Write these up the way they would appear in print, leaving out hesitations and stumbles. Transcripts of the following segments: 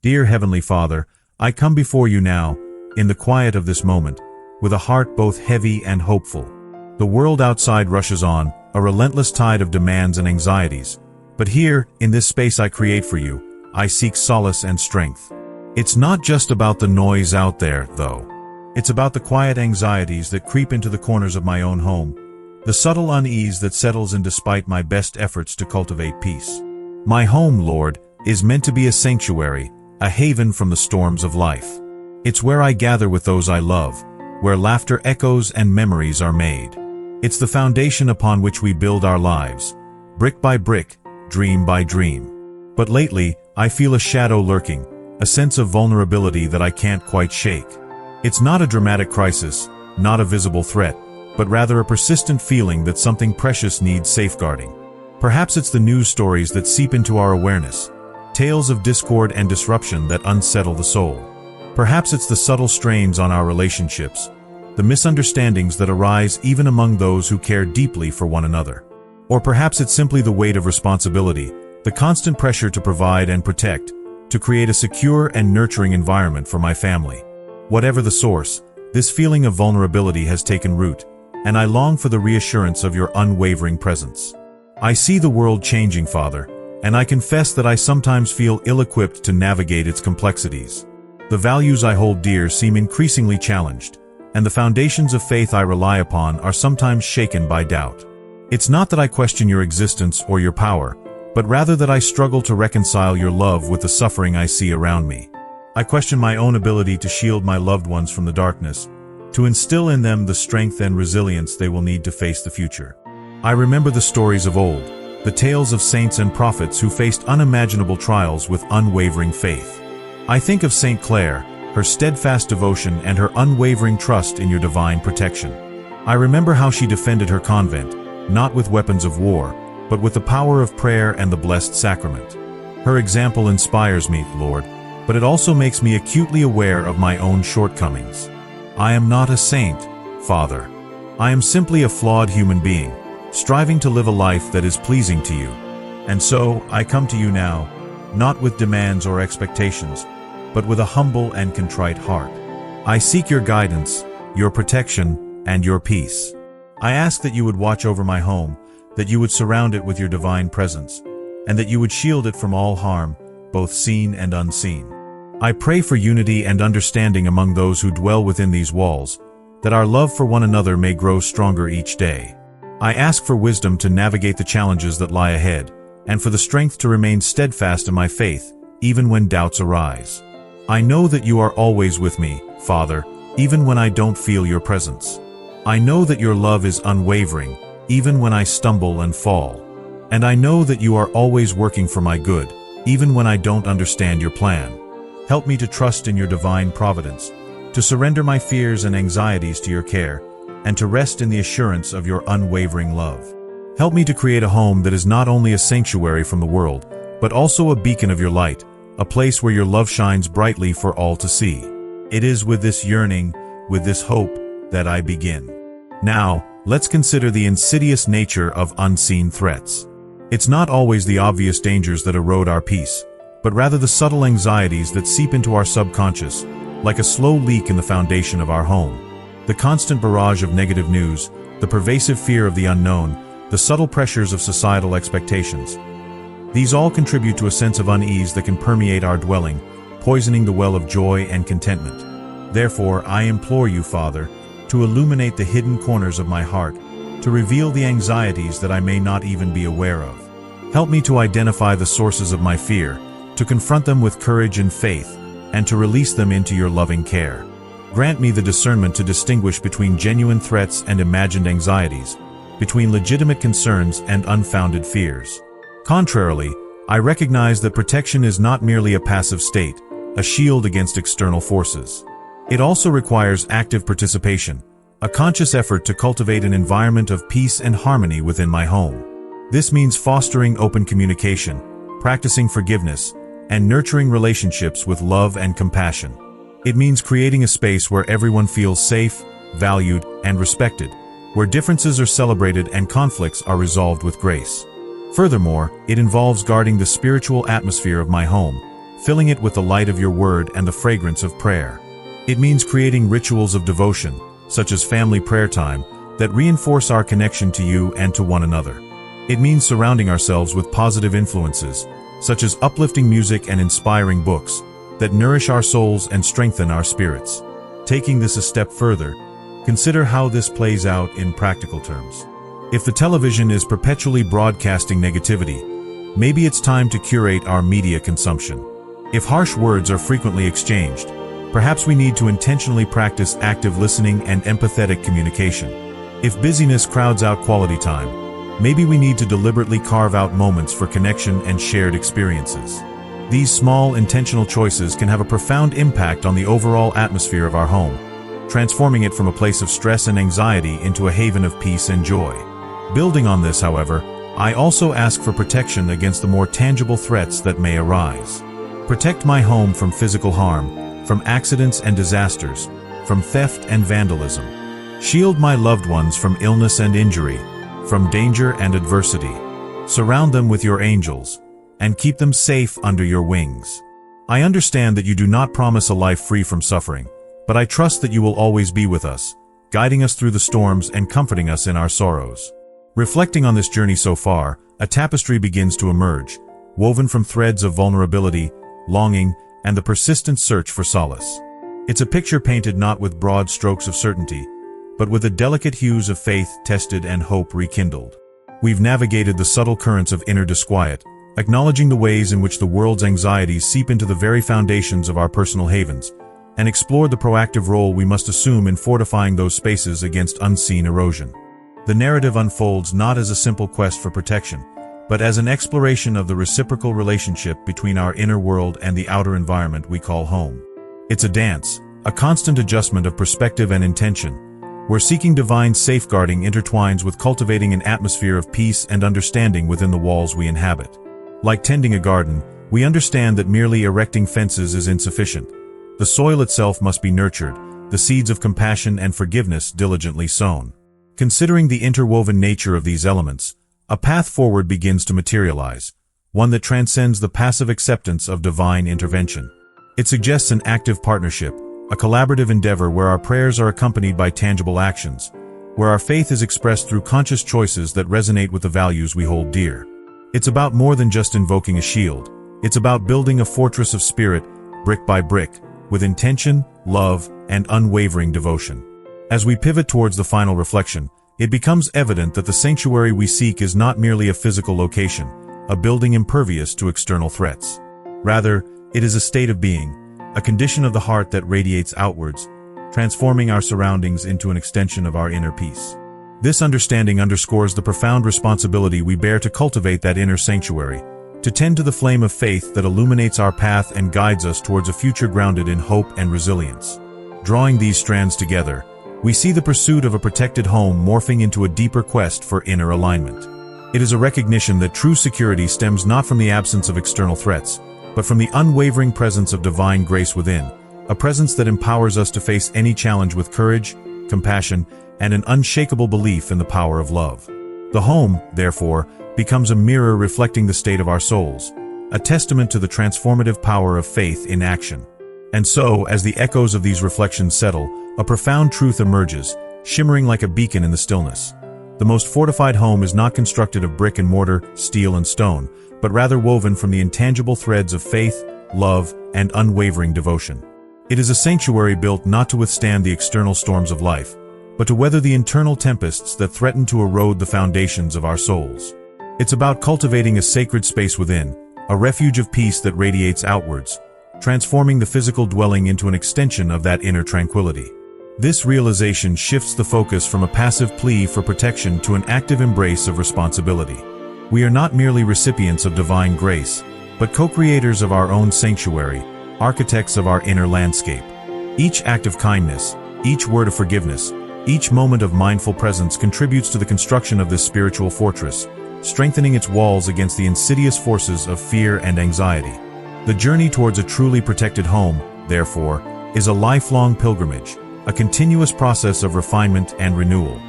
Dear Heavenly Father, I come before you now, in the quiet of this moment, with a heart both heavy and hopeful. The world outside rushes on, a relentless tide of demands and anxieties. But here, in this space I create for you, I seek solace and strength. It's not just about the noise out there, though. It's about the quiet anxieties that creep into the corners of my own home, the subtle unease that settles in despite my best efforts to cultivate peace. My home, Lord, is meant to be a sanctuary, a haven from the storms of life. It's where I gather with those I love, where laughter echoes and memories are made. It's the foundation upon which we build our lives, brick by brick, dream by dream. But lately, I feel a shadow lurking, a sense of vulnerability that I can't quite shake. It's not a dramatic crisis, not a visible threat, but rather a persistent feeling that something precious needs safeguarding. Perhaps it's the news stories that seep into our awareness, tales of discord and disruption that unsettle the soul. Perhaps it's the subtle strains on our relationships, the misunderstandings that arise even among those who care deeply for one another. Or perhaps it's simply the weight of responsibility, the constant pressure to provide and protect, to create a secure and nurturing environment for my family. Whatever the source, this feeling of vulnerability has taken root, and I long for the reassurance of your unwavering presence. I see the world changing, Father, and I confess that I sometimes feel ill-equipped to navigate its complexities. The values I hold dear seem increasingly challenged, and the foundations of faith I rely upon are sometimes shaken by doubt. It's not that I question your existence or your power, but rather that I struggle to reconcile your love with the suffering I see around me. I question my own ability to shield my loved ones from the darkness, to instill in them the strength and resilience they will need to face the future. I remember the stories of old, the tales of saints and prophets who faced unimaginable trials with unwavering faith. I think of Saint Clare, her steadfast devotion and her unwavering trust in your divine protection. I remember how she defended her convent, not with weapons of war, but with the power of prayer and the blessed sacrament. Her example inspires me, Lord, but it also makes me acutely aware of my own shortcomings. I am not a saint, Father. I am simply a flawed human being, striving to live a life that is pleasing to you. And so, I come to you now, not with demands or expectations, but with a humble and contrite heart. I seek your guidance, your protection, and your peace. I ask that you would watch over my home, that you would surround it with your divine presence, and that you would shield it from all harm, both seen and unseen. I pray for unity and understanding among those who dwell within these walls, that our love for one another may grow stronger each day. I ask for wisdom to navigate the challenges that lie ahead, and for the strength to remain steadfast in my faith, even when doubts arise. I know that you are always with me, Father, even when I don't feel your presence. I know that your love is unwavering, even when I stumble and fall. And I know that you are always working for my good, even when I don't understand your plan. Help me to trust in your divine providence, to surrender my fears and anxieties to your care, and to rest in the assurance of your unwavering love. Help me to create a home that is not only a sanctuary from the world, but also a beacon of your light, a place where your love shines brightly for all to see. It is with this yearning, with this hope, that I begin. Now, let's consider the insidious nature of unseen threats. It's not always the obvious dangers that erode our peace, but rather the subtle anxieties that seep into our subconscious, like a slow leak in the foundation of our home. The constant barrage of negative news, the pervasive fear of the unknown, the subtle pressures of societal expectations. These all contribute to a sense of unease that can permeate our dwelling, poisoning the well of joy and contentment. Therefore, I implore you, Father, to illuminate the hidden corners of my heart, to reveal the anxieties that I may not even be aware of. Help me to identify the sources of my fear, to confront them with courage and faith, and to release them into your loving care. Grant me the discernment to distinguish between genuine threats and imagined anxieties, between legitimate concerns and unfounded fears. Contrarily, I recognize that protection is not merely a passive state, a shield against external forces. It also requires active participation, a conscious effort to cultivate an environment of peace and harmony within my home. This means fostering open communication, practicing forgiveness, and nurturing relationships with love and compassion. It means creating a space where everyone feels safe, valued, and respected, where differences are celebrated and conflicts are resolved with grace. Furthermore, it involves guarding the spiritual atmosphere of my home, filling it with the light of your word and the fragrance of prayer. It means creating rituals of devotion, such as family prayer time, that reinforce our connection to you and to one another. It means surrounding ourselves with positive influences, such as uplifting music and inspiring books, that nourish our souls and strengthen our spirits. Taking this a step further, consider how this plays out in practical terms. If the television is perpetually broadcasting negativity, maybe it's time to curate our media consumption. If harsh words are frequently exchanged, perhaps we need to intentionally practice active listening and empathetic communication. If busyness crowds out quality time, maybe we need to deliberately carve out moments for connection and shared experiences. These small, intentional choices can have a profound impact on the overall atmosphere of our home, transforming it from a place of stress and anxiety into a haven of peace and joy. Building on this, however, I also ask for protection against the more tangible threats that may arise. Protect my home from physical harm, from accidents and disasters, from theft and vandalism. Shield my loved ones from illness and injury, from danger and adversity. Surround them with your angels, and keep them safe under your wings. I understand that you do not promise a life free from suffering, but I trust that you will always be with us, guiding us through the storms and comforting us in our sorrows. Reflecting on this journey so far, a tapestry begins to emerge, woven from threads of vulnerability, longing, and the persistent search for solace. It's a picture painted not with broad strokes of certainty, but with the delicate hues of faith tested and hope rekindled. We've navigated the subtle currents of inner disquiet, acknowledging the ways in which the world's anxieties seep into the very foundations of our personal havens, and explored the proactive role we must assume in fortifying those spaces against unseen erosion. The narrative unfolds not as a simple quest for protection, but as an exploration of the reciprocal relationship between our inner world and the outer environment we call home. It's a dance, a constant adjustment of perspective and intention, where seeking divine safeguarding intertwines with cultivating an atmosphere of peace and understanding within the walls we inhabit. Like tending a garden, we understand that merely erecting fences is insufficient. The soil itself must be nurtured, the seeds of compassion and forgiveness diligently sown. Considering the interwoven nature of these elements, a path forward begins to materialize, one that transcends the passive acceptance of divine intervention. It suggests an active partnership, a collaborative endeavor where our prayers are accompanied by tangible actions, where our faith is expressed through conscious choices that resonate with the values we hold dear. It's about more than just invoking a shield. It's about building a fortress of spirit, brick by brick, with intention, love, and unwavering devotion. As we pivot towards the final reflection, it becomes evident that the sanctuary we seek is not merely a physical location, a building impervious to external threats. Rather, it is a state of being, a condition of the heart that radiates outwards, transforming our surroundings into an extension of our inner peace. This understanding underscores the profound responsibility we bear to cultivate that inner sanctuary, to tend to the flame of faith that illuminates our path and guides us towards a future grounded in hope and resilience. Drawing these strands together, we see the pursuit of a protected home morphing into a deeper quest for inner alignment. It is a recognition that true security stems not from the absence of external threats, but from the unwavering presence of divine grace within, a presence that empowers us to face any challenge with courage, compassion, and an unshakable belief in the power of love. The home, therefore, becomes a mirror reflecting the state of our souls, a testament to the transformative power of faith in action. And so, as the echoes of these reflections settle, a profound truth emerges, shimmering like a beacon in the stillness. The most fortified home is not constructed of brick and mortar, steel and stone, but rather woven from the intangible threads of faith, love, and unwavering devotion. It is a sanctuary built not to withstand the external storms of life, but to weather the internal tempests that threaten to erode the foundations of our souls. It's about cultivating a sacred space within, a refuge of peace that radiates outwards, transforming the physical dwelling into an extension of that inner tranquility. This realization shifts the focus from a passive plea for protection to an active embrace of responsibility. We are not merely recipients of divine grace, but co-creators of our own sanctuary, architects of our inner landscape. Each act of kindness, each word of forgiveness, each moment of mindful presence contributes to the construction of this spiritual fortress, strengthening its walls against the insidious forces of fear and anxiety. The journey towards a truly protected home, therefore, is a lifelong pilgrimage, a continuous process of refinement and renewal.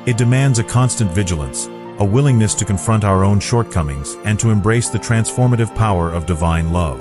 It demands a constant vigilance, a willingness to confront our own shortcomings and to embrace the transformative power of divine love.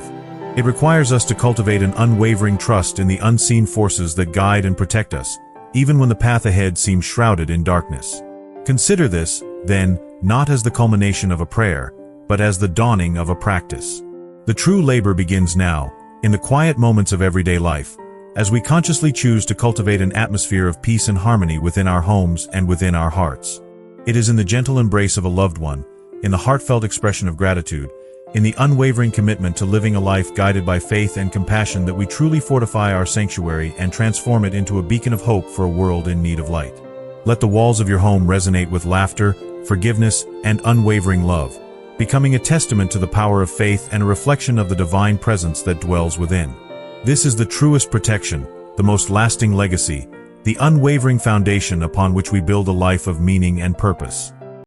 It requires us to cultivate an unwavering trust in the unseen forces that guide and protect us, even when the path ahead seems shrouded in darkness. Consider this, then, not as the culmination of a prayer, but as the dawning of a practice. The true labor begins now, in the quiet moments of everyday life, as we consciously choose to cultivate an atmosphere of peace and harmony within our homes and within our hearts. It is in the gentle embrace of a loved one, in the heartfelt expression of gratitude, in the unwavering commitment to living a life guided by faith and compassion that we truly fortify our sanctuary and transform it into a beacon of hope for a world in need of light. Let the walls of your home resonate with laughter, forgiveness, and unwavering love, becoming a testament to the power of faith and a reflection of the divine presence that dwells within. This is the truest protection, the most lasting legacy, the unwavering foundation upon which we build a life of meaning and purpose.